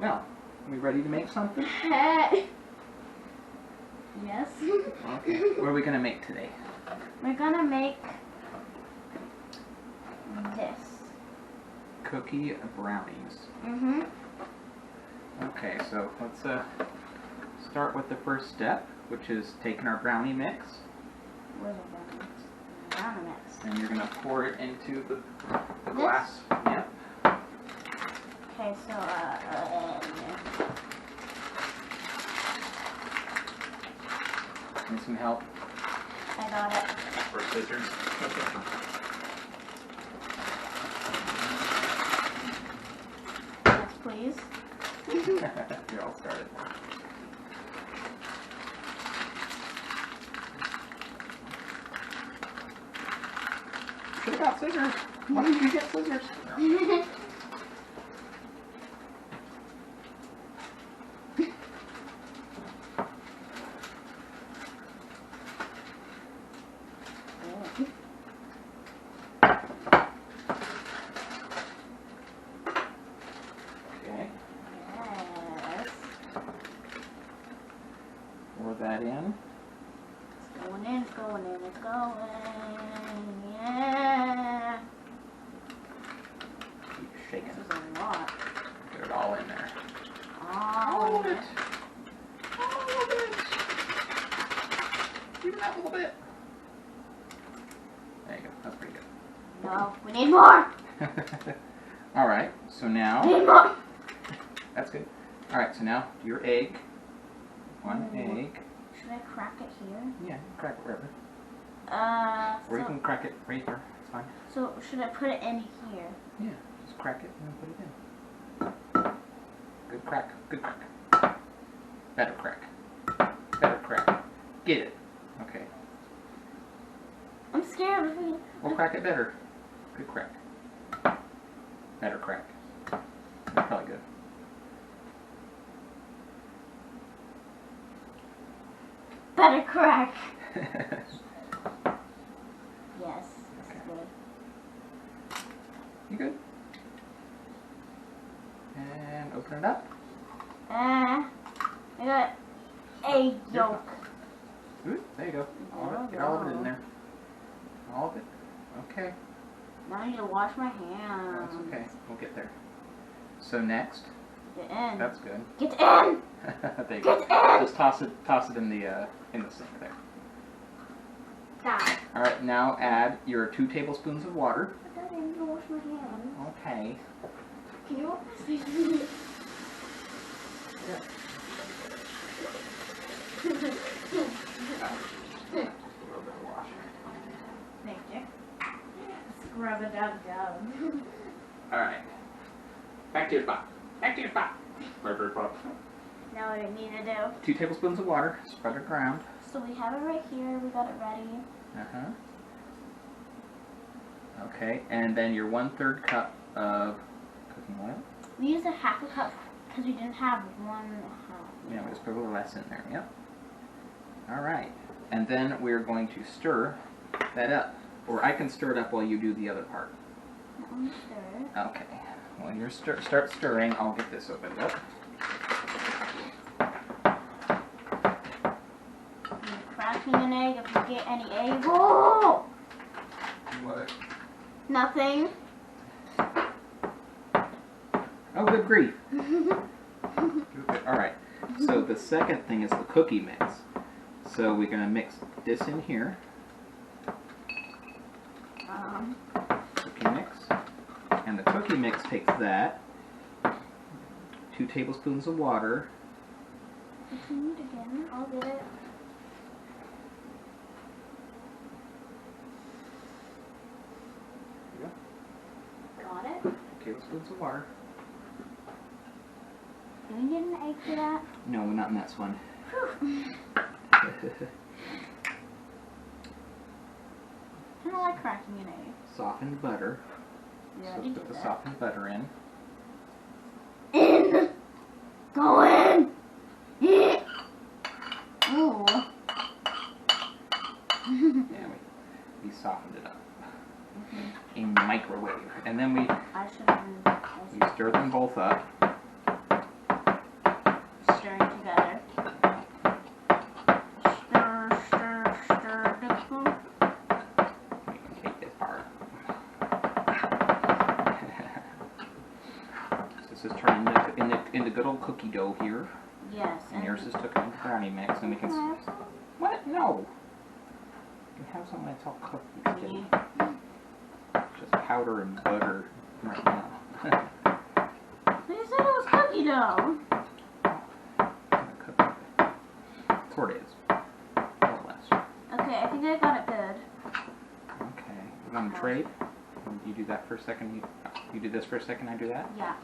Well, are we ready to make something? Yes. Okay. What are we going to make today? We're gonna make this. Cookie brownies. Mm-hmm. Okay, so let's start with the first step, which is taking our brownie mix. Where's the brownie mix? Brownie mix. And you're going to pour it into the glass. Yep. Okay, so, Need some help? I got it. Or scissors? Yes, please. Here, I'll start it. Should have got scissors. Why didn't you get scissors? Okay. Yes. Pour that in. It's going in, it's going in, it's going. Yeah. Keep shaking. This is a lot. Get it all in there. All of it. All of it. Even that little bit. There you go. That's pretty good. No, we need more. All right. So We now need more. that's good. All right. So now your egg. One Ooh. egg. Should I crack it here? Yeah, crack it wherever. Or you So, can crack it right here. It's fine. so should I put it in here? Yeah, just crack it and then put it in. Good crack. Good crack. Better crack. Better crack. Get it. Okay. I'm scared of it. We'll crack it better. Good crack. Better crack. That's probably good. Better crack. Yes, this is good. You good? And open it up. I got egg yolk. Ooh, there you go. All of it. Get all of it in there. All of it. Okay. Now I need to wash my hands. That's okay. We'll get there. So next. Get in. That's good. Get in. There you go. Get in. Just toss it in the sink there. Stop. All right. Now add your 2 tablespoons of water. But Daddy, I need to wash my hands. Okay. Can you wash my hands? A little bit of wash. Thank you. Scrub it out down. All right. Back to your spot. Back to your spot. Right to your spot. Now what I need to do. 2 tablespoons of water. Spread it around. So we have it right here. We got it ready. Okay, and then your 1/3 cup of cooking oil. We used a half a cup because we didn't have 1/2. Yeah, we just put a little less in there. Yep. All right, and then we're going to stir that up, or I can stir it up while you do the other part. Let me stir it. Okay. When you start stirring, I'll get this opened up. You're cracking an egg if you get any egg. Whoa! What? Nothing. Oh, good grief. Okay, all right. So the second thing is the cookie mix. So we're gonna mix this in here. Cookie mix. And the cookie mix takes that. 2 tablespoons of water. If you need again, I'll get it. There you Got it. go. 2 tablespoons of water. Do we get an egg for that? No, not in this one. I don't like cracking an egg. Softened butter. Yeah, So you put did the that. softened butter in. In! Go in! Ooh. Yeah, we softened it up. In the microwave. And then we I should have been. stir them both up. This is turned into good old cookie dough here. Yes. And yours is took into brownie mix, and we can. Can I have some? What? No. You can have some when it's all cooked. You kidding? Just powder and butter right now. You said it was cookie dough. Sort of is. More or less. Okay, I think I got it good. Okay. You want to trade? You do that for a second. You do this for a second. I do that. Yeah.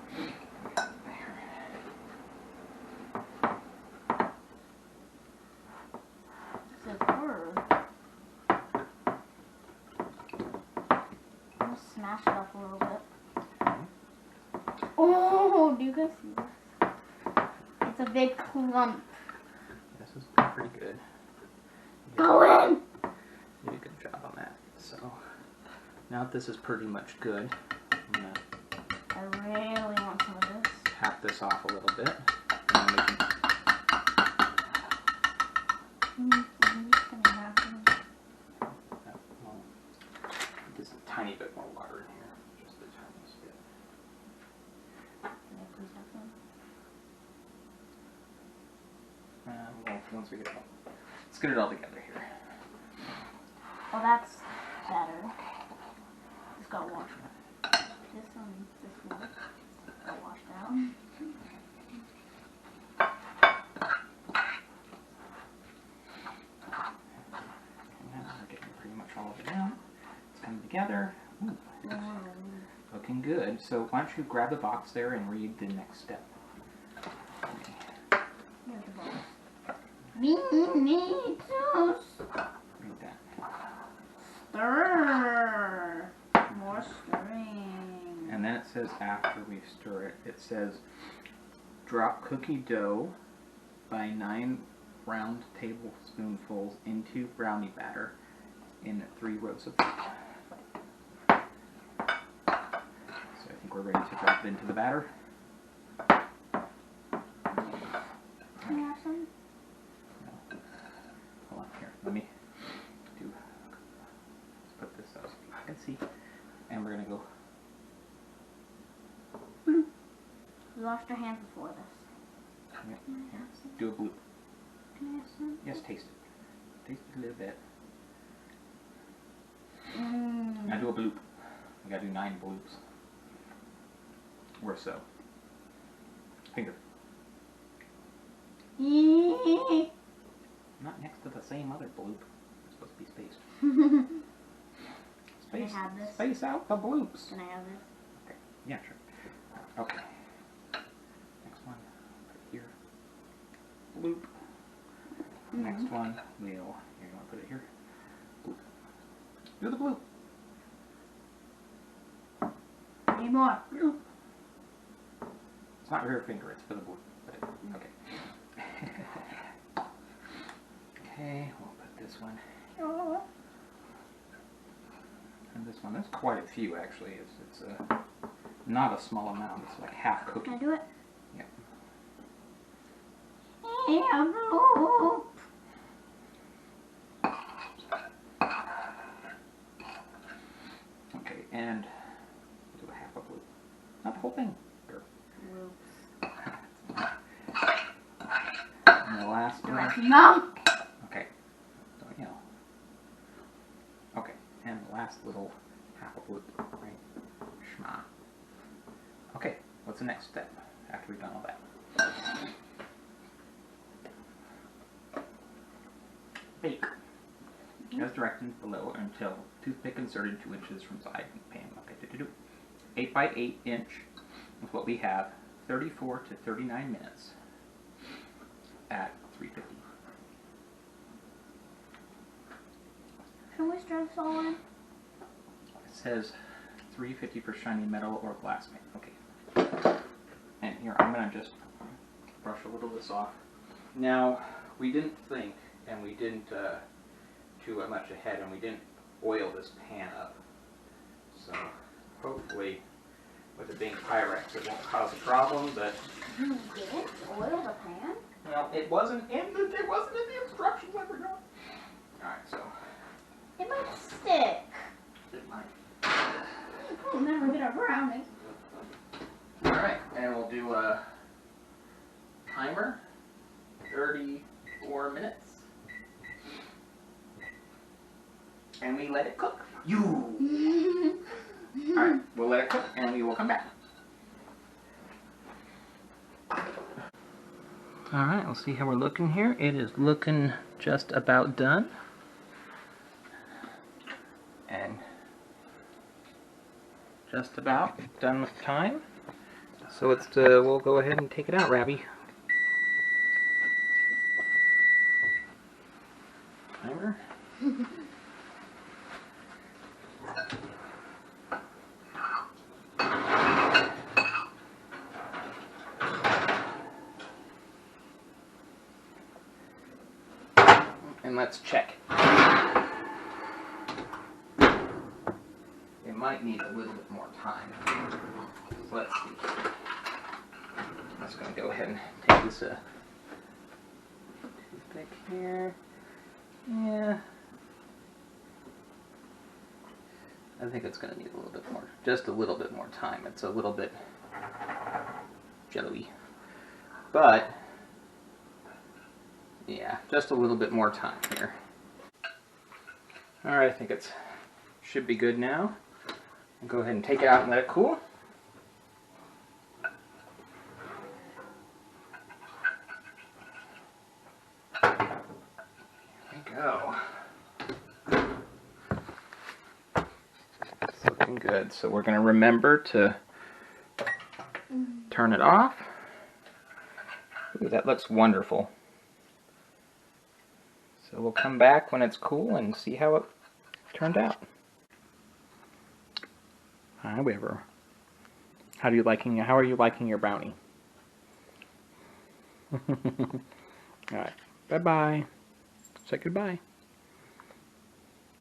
I'm gonna smash it up a little bit. Oh, do you guys see this? It's a big clump. This is pretty good. Go in! You did a good job on that. So now that this is pretty much good, I'm gonna. I really want some of this. Tap this off a little bit. And then we can. I'm just gonna have to. Well, just a tiny bit more water in here. Just the tiniest bit. Well, once we get it all. Let's get it all together here. Oh, that's better. It's got washed out. This one got washed out. Now we're getting pretty much all of it down. It's coming together. Ooh, looking good. So why don't you grab the box there and read the next step. Okay. Here's the box. Read that. Stir. More stirring. And then it says after we stir it, it says drop cookie dough by 9 round tablespoonfuls into brownie batter in 3 rows of 3. So I think we're ready to drop it into the batter. Can you have some? No. Hold on here. Let me do. Let's put this up so you can see. And we're gonna go. We washed our hands before this. Yeah. Can I have some? Do a bloop. Can I have some? Yes, taste it. Taste it a little bit. Mmm. Now do a bloop. We gotta do 9 bloops. Or so. Finger. Not next to the same other bloop. It's supposed to be spaced. Can I have this? Space out the bloops. Can I have this? Okay. Yeah, sure. Okay. Next one. Put it here. Bloop. Next one. You're going to put it here. Bloop. Do the bloop. Need more. Bloop. It's not rear finger, it's for the bloop. Okay. Okay, we'll put this one. And this one. There's quite a few actually. It's not a small amount. It's like half cookie. Can I do it? Yeah. Yeah, bloop. Okay, and we'll do a half a bloop. Not the whole thing. Here. Bloops. And the last one. No. Okay. So, you know. Okay, and the last little half a bloop. Right. Shma. Okay, what's the next step after we've done all that? Bake. As directed below until toothpick inserted 2 inches from side pan. Okay, 8 by 8 inch is what we have. 34 to 39 minutes at 350. Can we stir this all in? It says 350 for shiny metal or glass pan. Okay. And here, I'm going to just brush a little of this off. Now, we didn't think, and we didn't too much ahead, and we didn't oil this pan up. So, hopefully, with it being Pyrex, it won't cause a problem, but... You didn't oil the pan? Well, it wasn't in the instructions I forgot. Alright, so... It might stick. It might. We'll never get a brownie. Alright. And we'll do a timer, 34 minutes. And we let it cook. Alright, we'll let it cook and we will come back. Alright, we'll see how we're looking here. It is looking just about done. And just about done with time. So let's we'll go ahead and take it out, Rabby. Timer. And let's check it. It might need a little bit more time. So let's see. I'm just going to go ahead and take this toothpick here. Yeah. I think it's going to need a little bit more, just a little bit more time. It's a little bit jelly. But, yeah, just a little bit more time here. Alright, I think it should be good now. I'll go ahead and take it out and let it cool. There we go. It's looking good. So we're going to remember to turn it off. Ooh, that looks wonderful. So we'll come back when it's cool and see how it turned out. However, how are you liking your brownie? All right. Bye-bye. Say goodbye.